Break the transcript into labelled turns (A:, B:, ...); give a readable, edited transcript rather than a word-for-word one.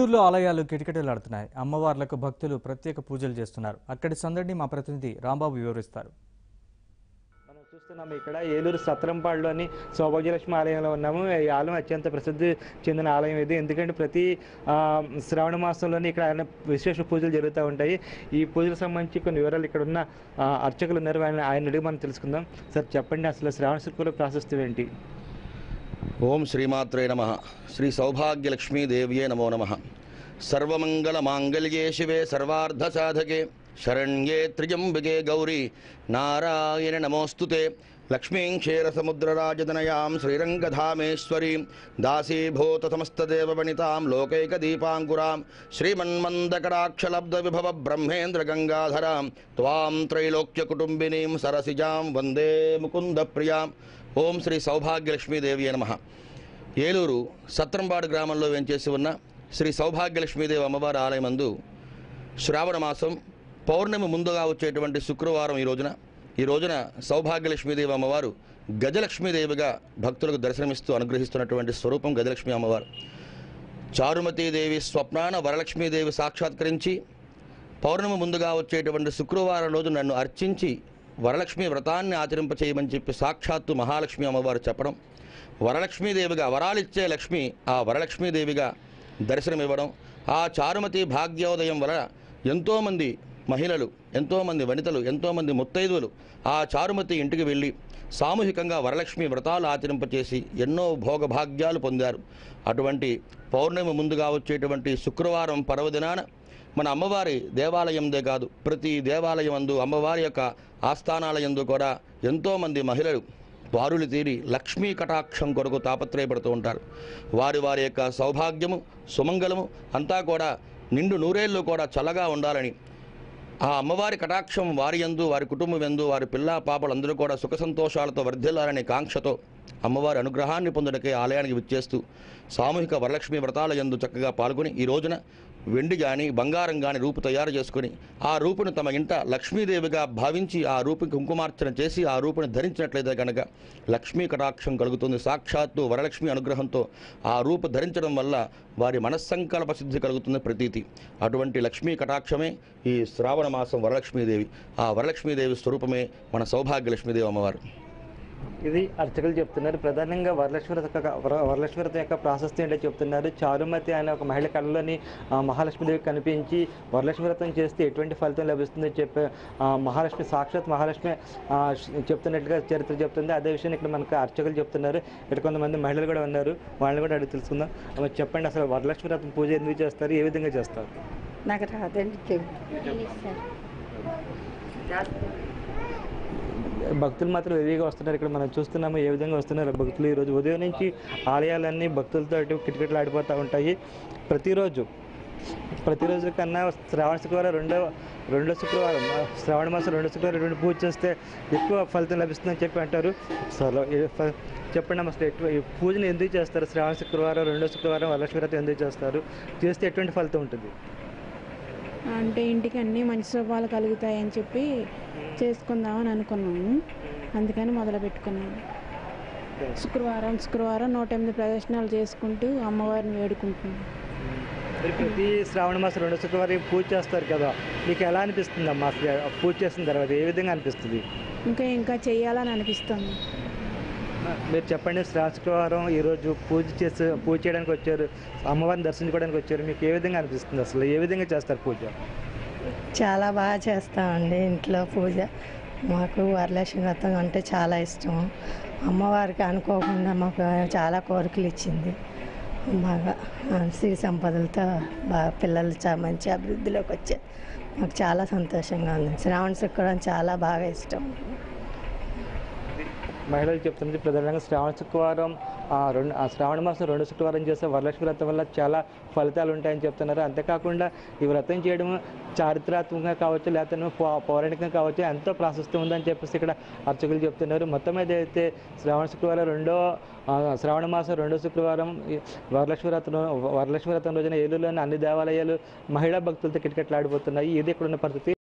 A: గుంటూరులో ఆలయాలు కిటకిటలాడుతున్నాయి. అమ్మవార్లకు భక్తులు ప్రత్యేక పూజలు చేస్తున్నారు. అక్కడి సందడిని మా ప్రతినిధి రాంబాబు వివరిస్తారు.
B: మనం చూస్తున్నాము ఇక్కడ ఏలూరు సత్రంపాడులోని సౌభాగ్యలక్ష్మి ఆలయంలో ఉన్నాము. ఈ ఆలయం అత్యంత ప్రసిద్ధి చెందిన ఆలయం ఇది. ఎందుకంటే ప్రతి శ్రావణ మాసంలోని ఇక్కడ విశేష పూజలు జరుగుతూ ఉంటాయి. ఈ పూజలకు సంబంధించి కొన్ని వివరాలు ఇక్కడ ఉన్న అర్చకులు ఉన్నారు. ఆయన అడిగి మనం తెలుసుకుందాం. సార్ చెప్పండి, అసలు శ్రావణ శుక్ల ప్రాశస్త్యం ఏంటి?
C: ఓం శ్రీమాత్రే నమః. శ్రీ సౌభాగ్యలక్ష్మీదేవ్యే నమో నమః. సర్వమంగళ మాంగళ్యే శివే సర్వార్థ సాధకే శరణ్యే త్ర్యంబకే గౌరీ నారాయణ నమోస్తుతే. లక్ష్మీం క్షీరసముద్రరాజతనయాం శ్రీరంగధామేశ్వరీం దాసీభూత సమస్తదేవవనితాం లోకైకదీపాంకురాం శ్రీమన్మందకటాక్షలబ్ధ విభవ బ్రహ్మేంద్ర గంగాధరాం త్వాం త్రైలోక్యకుటుంబినీం సరసిజాం వందే ముకుంద ప్రియాం. ఓం శ్రీ సౌభాగ్యలక్ష్మీదేవి నమః. ఏలూరు సత్రంపాడు గ్రామంలో వేంచేసి ఉన్న శ్రీ సౌభాగ్యలక్ష్మీదేవి అమ్మవారి ఆలయమందు శ్రావణ మాసం పౌర్ణమి ముందుగా వచ్చేటువంటి శుక్రవారం ఈ రోజున సౌభాగ్యలక్ష్మీదేవి అమ్మవారు గజలక్ష్మీదేవిగా భక్తులకు దర్శనమిస్తూ అనుగ్రహిస్తున్నటువంటి స్వరూపం గజలక్ష్మీ అమ్మవారు. చారుమతీదేవి స్వప్నాన వరలక్ష్మీదేవి సాక్షాత్కరించి పౌర్ణమి ముందుగా వచ్చేటువంటి శుక్రవారం రోజు నన్ను అర్చించి వరలక్ష్మి వ్రతాన్ని ఆచరింపచేయమని చెప్పి సాక్షాత్తు మహాలక్ష్మి అమ్మవారు చెప్పడం, వరలక్ష్మీదేవిగా వరాలిచ్చే లక్ష్మి ఆ వరలక్ష్మీదేవిగా దర్శనమివ్వడం, ఆ చారుమతి భాగ్యోదయం వలన ఎంతోమంది మహిళలు, ఎంతోమంది వనితలు, ఎంతోమంది ముత్తైదువులు ఆ చారుమతి ఇంటికి వెళ్ళి సామూహికంగా వరలక్ష్మి వ్రతాలు ఆచరింపచేసి ఎన్నో భోగభాగ్యాలు పొందారు. అటువంటి పౌర్ణమి ముందుగా వచ్చేటువంటి శుక్రవారం పర్వదినాన మన అమ్మవారి దేవాలయందే కాదు, ప్రతి దేవాలయం అందు అమ్మవారి యొక్క ఆస్థానాలయందు కూడా ఎంతోమంది మహిళలు బారులు తీరి లక్ష్మీ కటాక్షం కొరకు తాపత్రయపడుతూ ఉంటారు. వారి వారి యొక్క సౌభాగ్యము సుమంగళము అంతా కూడా నిండు నూరేళ్ళు కూడా చల్లగా ఉండాలని, ఆ అమ్మవారి కటాక్షం వారి యందు, వారి కుటుంబం యందు, వారి పిల్లా పాపలందరూ కూడా సుఖ సంతోషాలతో వర్ధిల్లాలనే కాంక్షతో అమ్మవారి అనుగ్రహాన్ని పొందడకే ఆలయానికి విచ్చేస్తూ సామూహిక వరలక్ష్మి వ్రతాల యందు చక్కగా పాల్గొని ఈ రోజున వెండి కానీ బంగారం కానీ రూపు తయారు చేసుకుని ఆ రూపును తమ ఇంట లక్ష్మీదేవిగా భావించి ఆ రూపుకి కుంకుమార్చన చేసి ఆ రూపుని ధరించినట్లయితే కనుక లక్ష్మీ కటాక్షం కలుగుతుంది. సాక్షాత్తు వరలక్ష్మి అనుగ్రహంతో ఆ రూపు ధరించడం వల్ల వారి మనస్సంకల్ప సిద్ధి కలుగుతుంది ప్రతీతి. అటువంటి లక్ష్మీ కటాక్షమే ఈ శ్రావణ మాసం వరలక్ష్మీదేవి. ఆ వరలక్ష్మీదేవి స్వరూపమే మన సౌభాగ్యలక్ష్మీదేవి అమ్మవారు.
B: ఇది అర్చకులు చెప్తున్నారు. ప్రధానంగా వరలక్ష్మి వ్రతం యొక్క ప్రాశస్త్యం ఏంటో చెప్తున్నారు. చారుమతి అనే ఒక మహిళ కళలోని మహాలక్ష్మీదేవి కనిపించి వరలక్ష్మి వ్రతం చేస్తే ఎటువంటి ఫలితం లభిస్తుందని చెప్పి మహాలక్ష్మి సాక్షాత్ మహాలక్ష్మి చెప్తున్నట్టుగా చరిత్ర చెప్తుంది. అదే విషయాన్ని ఇక్కడ మనకు అర్చకులు చెప్తున్నారు. ఇక్కడ కొంతమంది మహిళలు కూడా ఉన్నారు, వాళ్ళని కూడా అడిగి తెలుసుకుందాం. చెప్పండి, అసలు వరలక్ష్మి వ్రతం పూజ ఎందుకు చేస్తారు, ఏ విధంగా చేస్తారు?
D: నాకు రాదండి.
B: భక్తులు మాత్రం హెవీగా వస్తున్నారు. ఇక్కడ మనం చూస్తున్నాము ఏ విధంగా వస్తున్నారు భక్తులు. ఈరోజు ఉదయం నుంచి ఆలయాలన్నీ భక్తులతో కిటకిటలు ఆడిపోతూ ఉంటాయి. ప్రతిరోజు కన్నా శ్రావణ శుక్రవారం రెండో శుక్రవారం శ్రావణ మాసం రెండో శుక్రవారం రెండు పూజ చేస్తే ఎక్కువ ఫలితం లభిస్తుందని చెప్పి అంటారు. చెప్పండి అసలు ఈ పూజను ఎందుకు చేస్తారు? శ్రావణ శుక్రవారం రెండో శుక్రవారం వరలక్ష్మి వ్రతం ఎందుకు చేస్తారు? చేస్తే ఎటువంటి ఫలితం ఉంటుంది?
D: అంటే ఇంటికి అన్నీ మంచి శుభాలు కలుగుతాయని చెప్పి చేసుకుందామని అనుకున్నాను. అందుకని మొదలు పెట్టుకున్నాను. శుక్రవారం 108 ప్రదర్శనలు చేసుకుంటూ అమ్మవారిని వేడుకుంటున్నాను.
B: ప్రతి శ్రావణ మాసం రెండో శుక్రవారం పూజ చేస్తారు కదా, మీకు ఎలా అనిపిస్తుంది అమ్మా? పూజ చేసిన తర్వాత ఏ విధంగా అనిపిస్తుంది?
D: ఇంకా చెయ్యాలని అనిపిస్తుంది.
B: మీరు చెప్పండి, శ్రావణ శుక్రవారం ఈరోజు పూజ చేయడానికి వచ్చారు, అమ్మవారిని దర్శించుకోవడానికి వచ్చారు, మీకు ఏ విధంగా అనిపిస్తుంది? అసలు ఏ విధంగా చేస్తారు పూజ?
E: చాలా బాగా చేస్తామండి ఇంట్లో పూజ. మాకు వరలక్ష్మి వ్రతం అంటే చాలా ఇష్టం. అమ్మవారికి అనుకోకుండా మాకు చాలా కోరికలు ఇచ్చింది. బాగా సిరి సంపదలతో బాగా పిల్లలు మంచి అభివృద్ధిలోకి వచ్చారు. మాకు చాలా సంతోషంగా ఉంది. శ్రావణ శుక్రవారం చాలా బాగా ఇష్టం.
B: మహిళలు చెప్తున్నది ప్రధానంగా శ్రావణ మాసం రెండో శుక్రవారం చేసే వరలక్ష్మి వ్రతం వల్ల చాలా ఫలితాలు ఉంటాయని చెప్తున్నారు. అంతేకాకుండా ఈ వ్రతం చేయడం చారిత్రాత్మకంగా కావచ్చు, లేకపోతే పౌరాణికంగా కావచ్చు, ఎంతో ప్రాశస్త్యం ఉందని చెప్పేసి ఇక్కడ అర్చకులు చెప్తున్నారు. మొత్తం మీద అయితే శ్రావణ మాసం రెండో శుక్రవారం వరలక్ష్మి వ్రతం రోజున ఏలూరులోని అన్ని దేవాలయాలు మహిళా భక్తులతో కిటకిటలాడిపోతున్నాయి. ఇది ఇక్కడ ఉన్న పరిస్థితి.